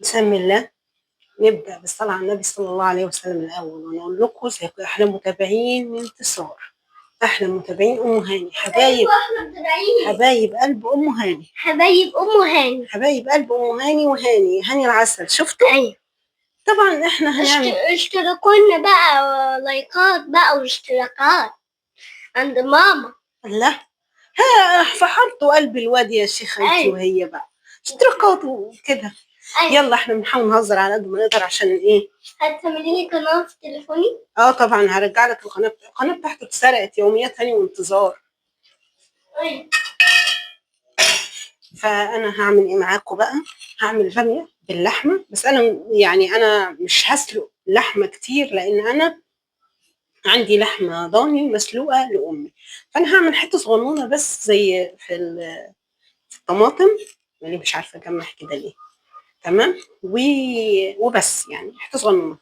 بسم الله. نبدأ بالصلاة على النبي صلى الله عليه وسلم الأول، ونقول لكم ازيكم يا أحلى متابعين من انتصار، أحلى متابعين أم هاني، حبايب حبايب قلب أم هاني، حبايب قلب أم هاني وهاني هاني العسل. شفتوا؟ أيوة. طبعا احنا هنعمل اشتركوا لنا بقى، لايكات بقى واشتراكات عند ماما. الله، ها فحرتوا قلب الواد يا شيخة انت. أيوة. وهي بقى اشتراكات وكده. أيوة. يلا احنا بنحاول نهزر على قد ما نقدر عشان ايه. هتعملي لي قناة في تليفوني؟ طبعا هرجع لك القناة بتاعتك اتسرقت، يوميات هاني وانتظار. أيوة. فانا هعمل ايه معاكم بقى؟ هعمل باميه باللحمه، بس انا يعني انا مش هسلق لحمه كتير لان انا عندي لحمه ضاني مسلوقه لامي، فانا هعمل حته صغنونه بس زي في الطماطم، يعني مش عارفه اجمع كده ليه. تمام وبس يعني حته صغنونه.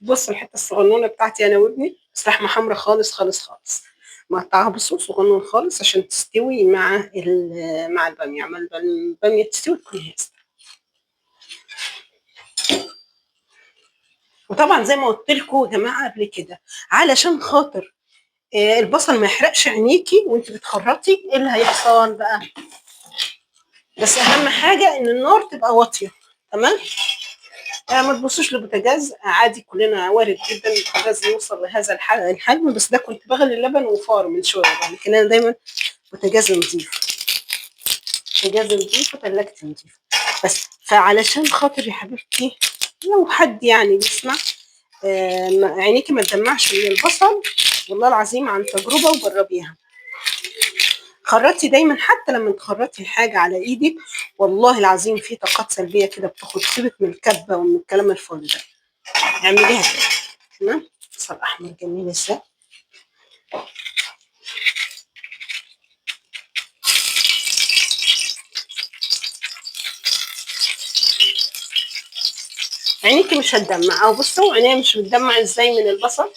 بص الحته الصغنونه بتاعتي انا وابني، بس لحمه حمرا خالص خالص خالص، مقطعها بصوص صغنون خالص عشان تستوي مع مع الباميه، عمال الباميه تستوي تكون هي. وطبعا زي ما قلت لكم يا جماعه قبل كده، علشان خاطر البصل ما يحرقش عينيكي وانت بتخرطي، ايه اللي هيحصل بقى؟ بس اهم حاجه ان النار تبقى واطيه. تمام. ما تبصوش للبوتاجاز، عادي كلنا وارد جدا البوتاجاز يوصل لهذا الحجم، بس ده كنت بغلي اللبن وفار من شويه يعني، لكن انا دايما بوتاجاز نظيف، بوتاجاز نظيف وثلاجتي نظيفه. بس فعلشان خاطر يا حبيبتي لو حد يعني بيسمع، عينيكي ما تدمعش من البصل، والله العظيم عن تجربه وجربيها. خرطي دايما، حتى لما تخرطي الحاجه على ايدك والله العظيم في طاقات سلبيه كده بتاخد، سيبك من الكبه ومن الكلام الفاضي ده، اعمليها كده. تمام. بصل احمر جميل ازاي. عينيكي مش هتدمع، او بصوا عينيا مش بتدمع ازاي من البصل.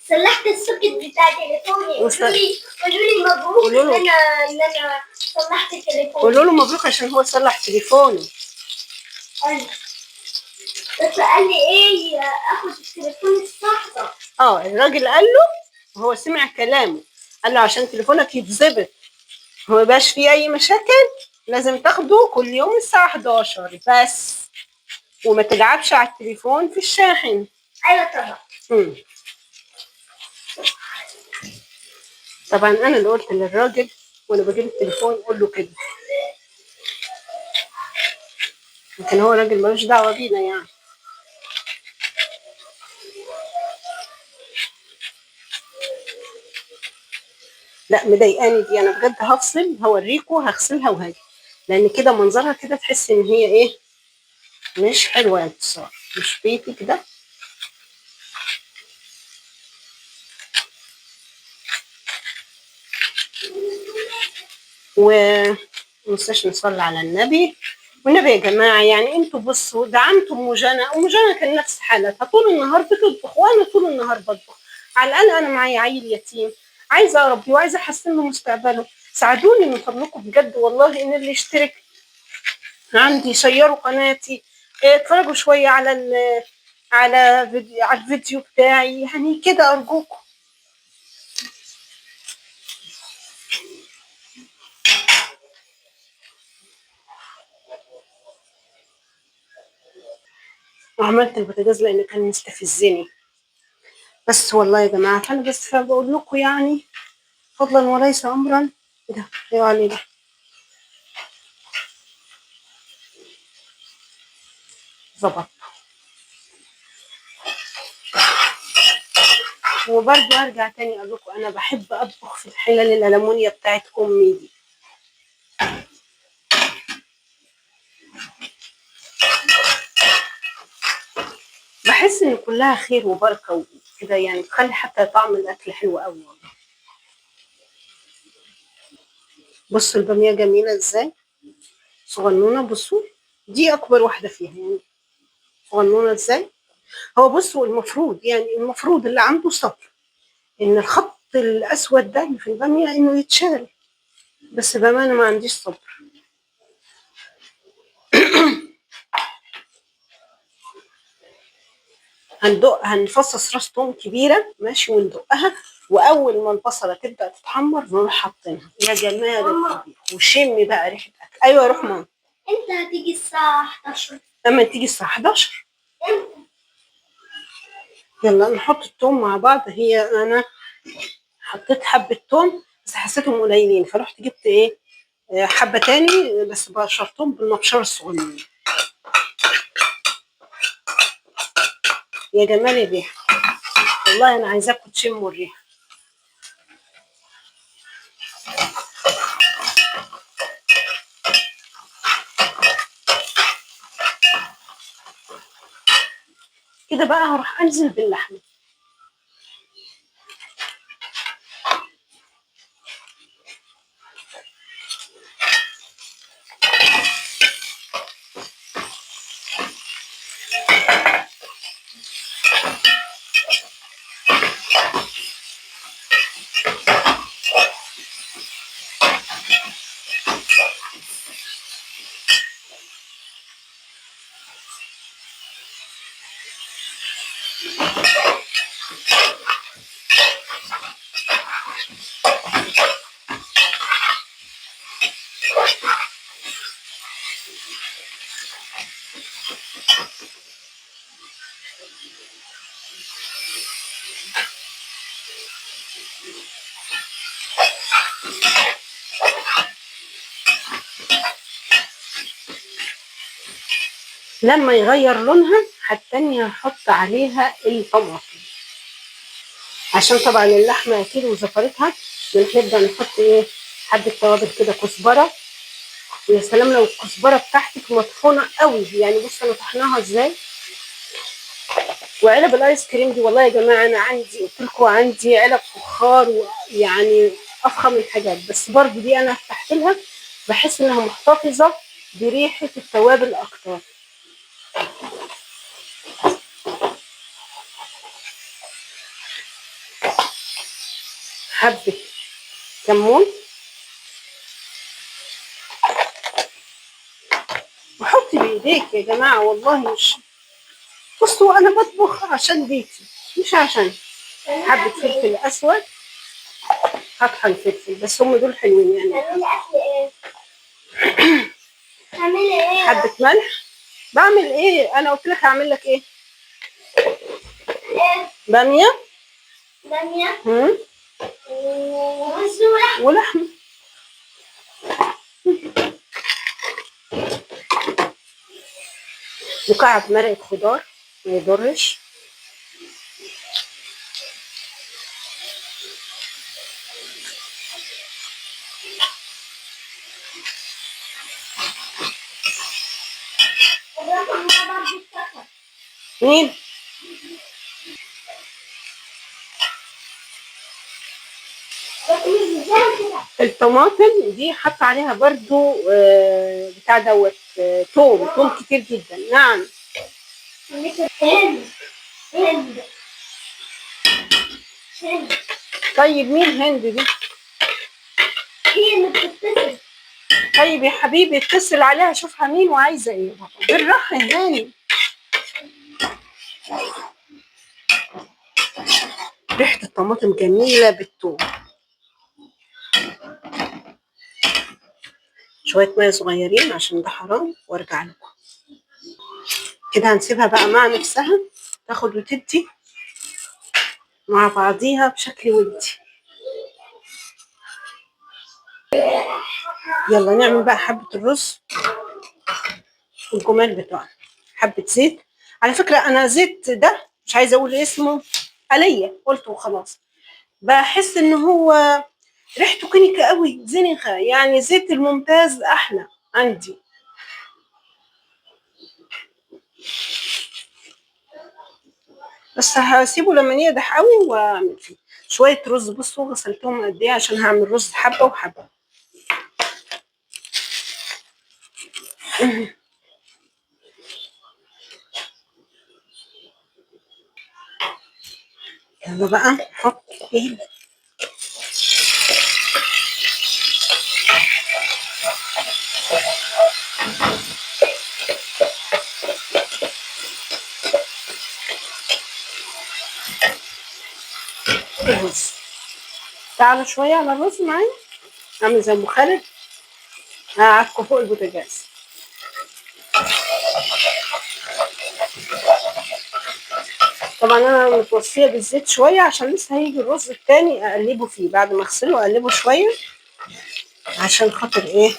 صلحت السوكت بتاع تليفوني. قولوا لي مبروك ان انا صلحت تليفوني. قولوا له مبروك عشان هو صلح تليفونه. أيوة. بس قال لي ايه، اخد التليفون الصح. الراجل قال له، هو سمع كلامه، قال له عشان تليفونك يتظبط وما يبقاش فيه اي مشاكل لازم تاخده كل يوم الساعه 11 بس، وما تلعبش على التليفون في الشاحن. ايوه طبعا. طبعا انا اللي قلت للراجل وانا بجيب التليفون قول له كده، لكن هو راجل ملوش دعوه بينا يعني. لا مضايقاني دي، انا بجد هفصل هوريكم، هغسلها وهاجي، لان كده منظرها كده تحسي ان هي ايه، مش حلوه يا انتصار، مش بيتك ده. ومنساش نصلي على النبي. والنبي يا جماعه يعني انتوا بصوا دعمتوا ام جنى، ام جنى كان نفس حالتها طول النهار بتطبخ وانا طول النهار بطبخ، على الاقل انا معايا عيل يتيم عايزه اربيه وعايزه احسن له مستقبله، ساعدوني من فضلكم بجد والله، ان اللي يشترك عندي شيروا قناتي، اتفرجوا شويه على على الفيديو بتاعي يعني كده ارجوكم. وعملت البوتاجاز لان كان مستفزني، بس والله يا جماعه فانا بس بقول لكم يعني فضلا وليس امرا. ايه ده؟ ايه علي ده؟ ظبط. وبرضه ارجع تاني اقول لكم انا بحب اطبخ في الحلل الالمونيا بتاعت امي دي، بحس ان كلها خير وبركه وكده يعني، تخلي حتى طعم الاكل حلو قوي والله. بصوا الباميه جميله ازاي، صغنونه، بصوا دي اكبر واحده فيها يعني، قانونه ازاي. هو بصوا المفروض يعني المفروض اللي عنده صبر ان الخط الاسود ده اللي في الباميه انه يتشال، بس بامانه ما عنديش صبر. هنفصص راس توم كبيره ماشي وندقها، واول ما البصله تبدا تتحمر نروح حاطينها. يا جمال الطبيخ، وشمي بقى ريحه اكل. ايوه يا روح ماما. انت هتيجي الساعة 11. اما تيجي الساعه 11. امتى؟ يلا نحط التوم مع بعض. انا حطيت حبه توم بس حسيتهم قليلين، فرحت جبت ايه حبه تاني بس بشرتهم بالمبشره الصغننه. يا جمال الريحه، والله انا عايزاكم تشموا الريحه. كده بقى هروح انزل باللحمه. لما يغير لونها التانية هحط عليها الطماطم، عشان طبعا اللحمه اكيد وزفرتها. نبدا نحط ايه حبه توابل كده، كزبره. ويا سلام لو الكزبره بتاعتك مطحونه قوي، يعني بص انا طحناها ازاي. وعلب الايس كريم دي والله يا جماعه انا عندي، قلت لكم عندي علب فخار ويعني افخم الحاجات، بس برضه دي انا فتحت لها بحس انها محتفظه بريحه التوابل اكتر. حبه كمون، وحطي بايديك يا جماعه والله. مش بصوا انا بطبخ عشان بيتي مش عشان. حبه فلفل اسود، هطحن فلفل بس هم دول حلوين يعني. تعملي اكل ايه؟ تعملي ايه؟ حبه ملح. بعمل ايه؟ انا قلت لك هعمل لك ايه؟ ايه؟ باميه بامية ورز ورز ولحمه. مكعب مرقه خضار ما يضرش. مين؟ الطماطم دي حط عليها برضو بتاع دوت توم كتير جدا. نعم. هند هند هند طيب مين هند دي؟ هي اللي بتتصل. طيب يا حبيبي اتصل عليها شوفها مين وعايزه ايه. بالراحه يا هاني. ريحه الطماطم جميله بالثوم. شويه ميه صغيرين عشان ده حرام وارجع لكم. كده هنسيبها بقى مع نفسها تاخد وتدي مع بعضيها بشكل ودي. يلا نعمل بقى حبه الرز والجمال بتوعنا. حبه زيت، على فكره انا زيت ده مش عايزه اقول اسمه آلية قلته وخلاص. بحس ان هو ريحته كينيكا قوي زنخه، يعني زيت الممتاز احلى عندي. بس هسيبه لما يقدح قوي واعمل فيه شويه رز. بصوا غسلتهم قد ايه عشان هعمل رز حبه وحبه. يلا بقى نحط ايه الرز تعالوا شويه على الرز معايا، اعمل زي ام خالد هقعدكم فوق البوتاجاز. طبعا انا متوصيه بالزيت شويه عشان لسه هيجي الرز التاني اقلبه فيه، بعد ما اغسله اقلبه شويه عشان خاطر ايه،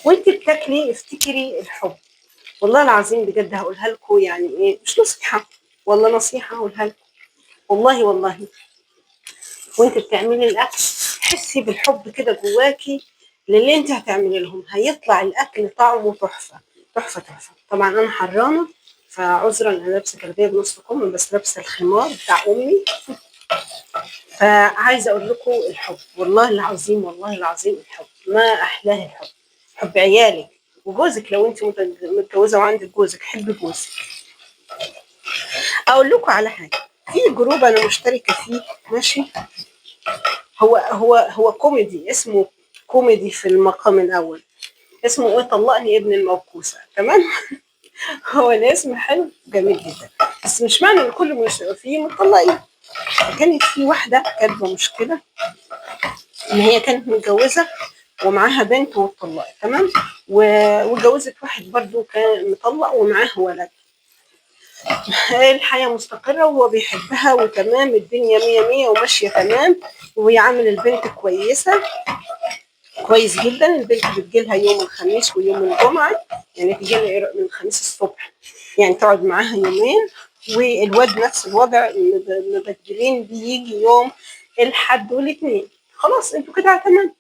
وانت بتاكلي افتكري الحب. والله العظيم بجد هقولها لكم، يعني ايه مش نصيحه، والله نصيحه هقولها لكم، والله والله. وانت بتعملي الاكل حسي بالحب كده جواكي للي انت هتعملي لهم، هيطلع الاكل طعمه تحفه تحفه تحفه. طبعا انا حرانه فعذرا، انا لابسه جلابيه بنص كم بس لابسه الخمار بتاع امي. فعايزه اقول لكم الحب، والله العظيم والله العظيم الحب ما احلاه الحب. حب عيالك وجوزك، لو انت متجوزه وعندك جوزك حبي جوزك. اقول لكم على حاجه، في جروب انا مشتركه فيه ماشي، هو كوميدي، اسمه كوميدي في المقام الاول، اسمه ايه، طلقني ابن الموكوسه، تمام. هو الاسم حلو جميل جدا، بس مش معنى ان كل فيه مطلقين. كانت في واحده كاتبه مشكله ان هي كانت متجوزه ومعاها بنت واتطلقت، تمام، واتجوزت واحد برضو كان مطلق ومعاه ولد. الحياه مستقره وهو بيحبها وتمام، الدنيا مية مية وماشيه تمام، ويعامل البنت كويسه كويس جدا. البنت بتجيلها يوم الخميس ويوم الجمعه، يعني تجيلها من الخميس الصبح، يعني تقعد معاها يومين. والواد نفس الوضع، مبدلين بيجي يوم الحد والاثنين. خلاص انتوا كده تمام.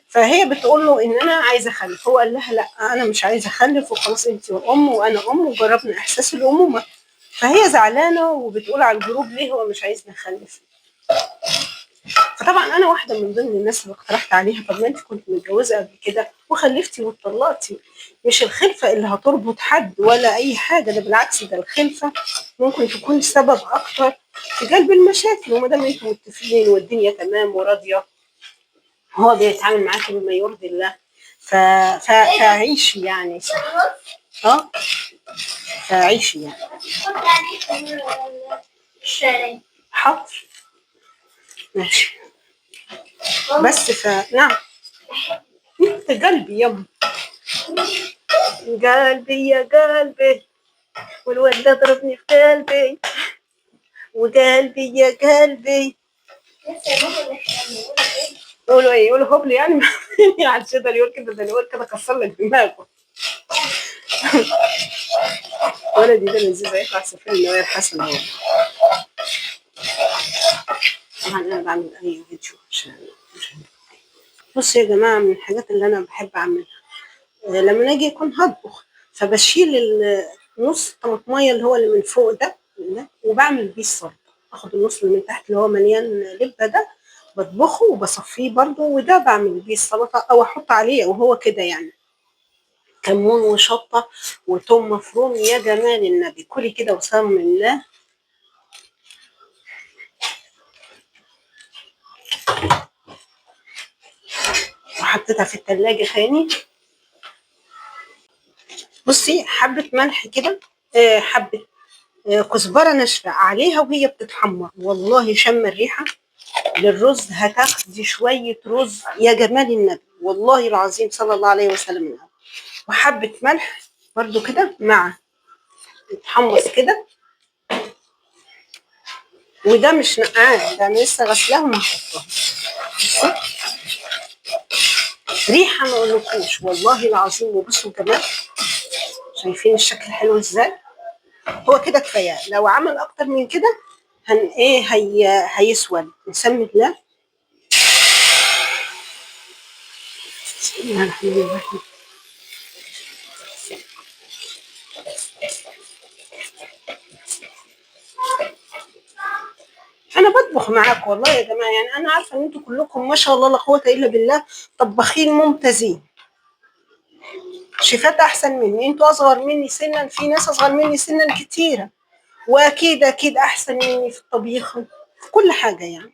فهي بتقول له ان انا عايزه اخلف، هو قال لها لا انا مش عايزه اخلف وخلاص، انت ام وانا ام وجربنا احساس الامومه. فهي زعلانه وبتقول على الجروب ليه هو مش عايزني اخلف. فطبعا انا واحده من ضمن الناس اللي اقترحت عليها، طب ما انت كنت متجوزه قبل كده وخلفتي واتطلقتي، مش الخلفه اللي هتربط حد ولا اي حاجه، ده بالعكس، ده الخلفه ممكن تكون سبب اكتر في جلب المشاكل. وما دام انتوا متفقين والدنيا تمام وراضيه، هو بيتعامل معاكي بما يرضي الله، فعيشي يعني. اه فعيشي يعني. حاضر ماشي. بس نعم. قلبي يم، قلبي يا قلبي، والولد ضربني في قلبي، وقلبي يا قلبي. يقولوا ايه، يقولوا هبل يعني. على كده اللي يقول كده، ده اللي يقول كده كسر لك دماغه. ولدي ده لذيذ، يطلع سفير النوايا الحسنه هو. طبعا انا بعمل اي فيديو عشان بصوا يا جماعه، من الحاجات اللي انا بحب اعملها لما اجي اكون هطبخ، فبشيل نص طماطميه اللي هو اللي من فوق ده وبعمل بيه السلطه. اخد النص اللي من تحت اللي هو مليان لبه ده، بطبخه وبصفيه برضو، وده بعمل بيه السلطه، او احط عليه وهو كده يعني كمون وشطه وتوم مفروم. يا جمال النبي، كلي كده وسلام الله. وحطيتها في التلاجة تاني. بصي حبة ملح كده، حبة كزبرة ناشفة عليها وهي بتتحمر، والله شم الريحة للرز. هتاخدي شوية رز يا جمال النبي، والله العظيم صلى الله عليه وسلم. وحبة ملح برضو كده مع يتحمص كده. وده مش نقعان، ده انا لسه غسلاهم وهحطهم. ريحة ما اقولكوش والله العظيم. وبصوا كمان، شايفين الشكل حلو ازاي؟ هو كده كفايه، لو عمل اكتر من كده هيسود. نسمي الله. بسم الله الرحمن الرحيم. انا بطبخ معاكم والله يا جماعه، يعني انا عارفه ان انتوا كلكم ما شاء الله لا قوه الا بالله طباخين ممتازين، شيفات احسن مني، انتوا اصغر مني سنا، في ناس اصغر مني سنا كتيره، واكيد اكيد احسن مني في الطبيخ في كل حاجه يعني.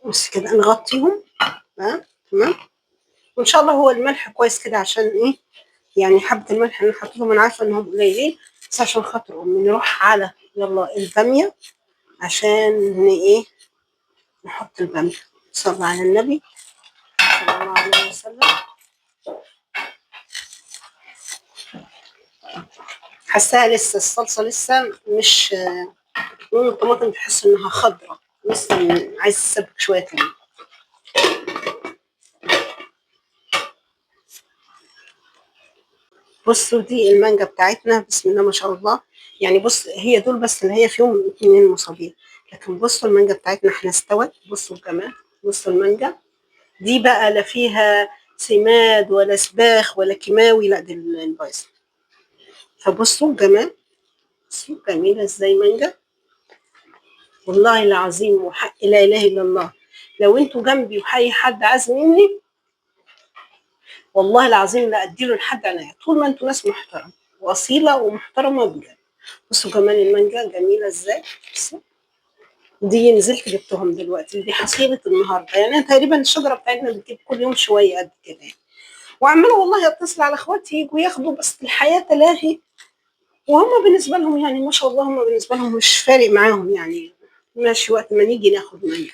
بس كده نغطيهم. تمام. وان شاء الله هو الملح كويس كده عشان ايه، يعني حبه الملح اللي حطيتهم انا عارفه انهم قليلين، بس عشان خاطرهم نروح على يلا الباميه عشان ايه نحط الباميه. صلى على النبي صلى الله عليه وسلم. حاساها لسه الصلصه لسه مش لون الطماطم، تحس انها خضراء لسه عايز تسبك شويه كمان. بصوا دي المانجا بتاعتنا بسم الله ما شاء الله. يعني بص هي دول بس اللي هي فيهم 2 مصابيح، لكن بصوا المانجا بتاعتنا احنا استوت. بصوا كمان بصوا المانجا دي بقى لا فيها سماد ولا سباخ ولا كيماوي، لا دي البايظه. فبصوا جمال، بصوا جميله ازاي مانجا، والله العظيم وحق لا اله الا الله. لو انتوا جنبي وحي حد عايز مني والله العظيم لا اديله لحد عينيا، طول ما انتوا ناس محترمه واصيله ومحترمه بجد. بصوا جمال المانجا جميله ازاي. بصوا دي نزلت جبتهم دلوقتي، دي حصيله النهارده، يعني أنا تقريبا الشجره بتاعتنا بتجيب كل يوم شويه قد كده يعني. وعماله والله اتصل على اخواتي يجوا ياخدوا، بس الحياه تلاهي، وهم بالنسبه لهم يعني ما شاء الله هم بالنسبه لهم مش فارق معاهم يعني، ماشي وقت ما نيجي ناخد مانجا.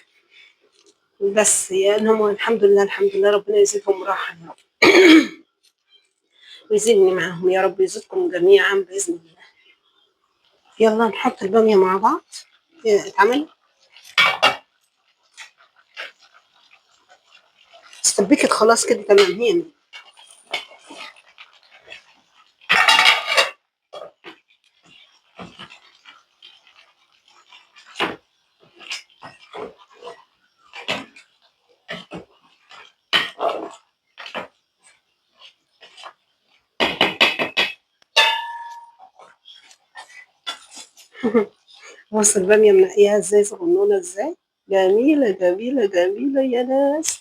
بس يعني هم الحمد لله الحمد لله ربنا يزيدهم راحه يا رب. ويزيدني معاهم يا رب، يزيدكم جميعا باذن الله. يلا نحط الباميه مع بعض. اتعمل استبكت خلاص كده تمام هي. بص الباميه منقيها ازاي صغنونه ازاي، جميله جميله جميله يا ناس.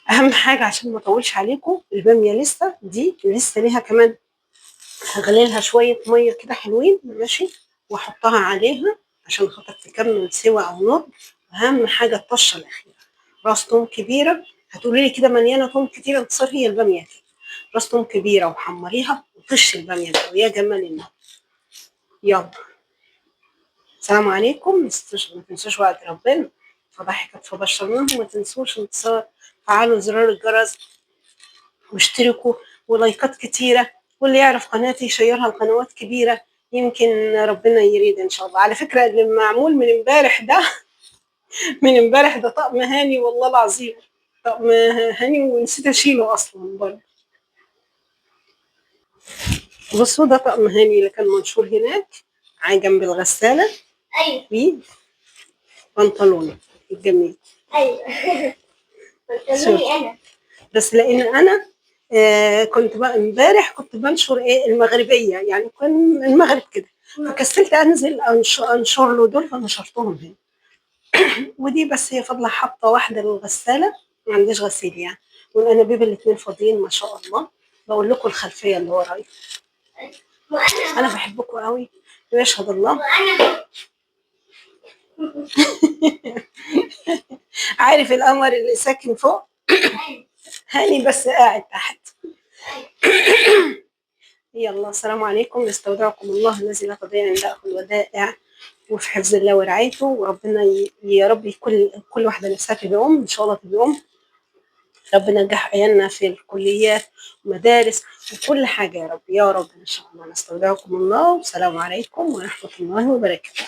اهم حاجه عشان ما اطولش عليكم، الباميه لسه دي لسه ليها كمان، هغلي لها شويه ميه كده حلوين ماشي، واحطها عليها عشان خاطر تكمل سوا او نضج. اهم حاجه الطشه الاخيره، راس توم كبيره، هتقولي لي كده مليانه توم كتيره تصير هي الباميه كده، راس توم كبيره وحمريها وطش الباميه ده ويا جمال النار. يلا السلام عليكم. ما تنسوش وقت ربنا فضحكت فبشرناهم، ما تنسوش انتصار فعلوا زرار الجرس واشتركوا ولايكات كتيرة، واللي يعرف قناتي يشيرها لقنوات كبيرة، يمكن ربنا يريد ان شاء الله. على فكرة اللي معمول من امبارح ده من امبارح ده طقم هاني والله العظيم، طقم هاني ونسيت اشيله اصلا برضه. بصوا ده طقم هاني اللي كان منشور هناك جنب الغسالة. ايوه في بنطلون الجميل. ايوه بنطلوني انا. بس لان انا كنت بقى امبارح كنت بنشر ايه المغربيه، يعني كان المغرب كده، فكسلت انزل انشر له دول فنشرتهم هنا. ودي بس هي فاضله حبه واحده للغساله، ما عنديش غسيل يعني، والانابيب الاثنين فاضيين ما شاء الله. بقول لكم الخلفيه اللي ورايا. انا بحبكم قوي ويشهد الله. عارف القمر اللي ساكن فوق هاني بس قاعد تحت. يلا السلام عليكم، نستودعكم الله الذي لا تضيع عنده الودائع، وفي حفظ الله ورعايته، وربنا يا رب كل واحده نفسها تبقى ام ان شاء الله تبقى ام. ربنا ينجح عيالنا في الكليات ومدارس وكل حاجه يا رب يا رب ان شاء الله. نستودعكم الله والسلام عليكم ورحمه الله وبركاته.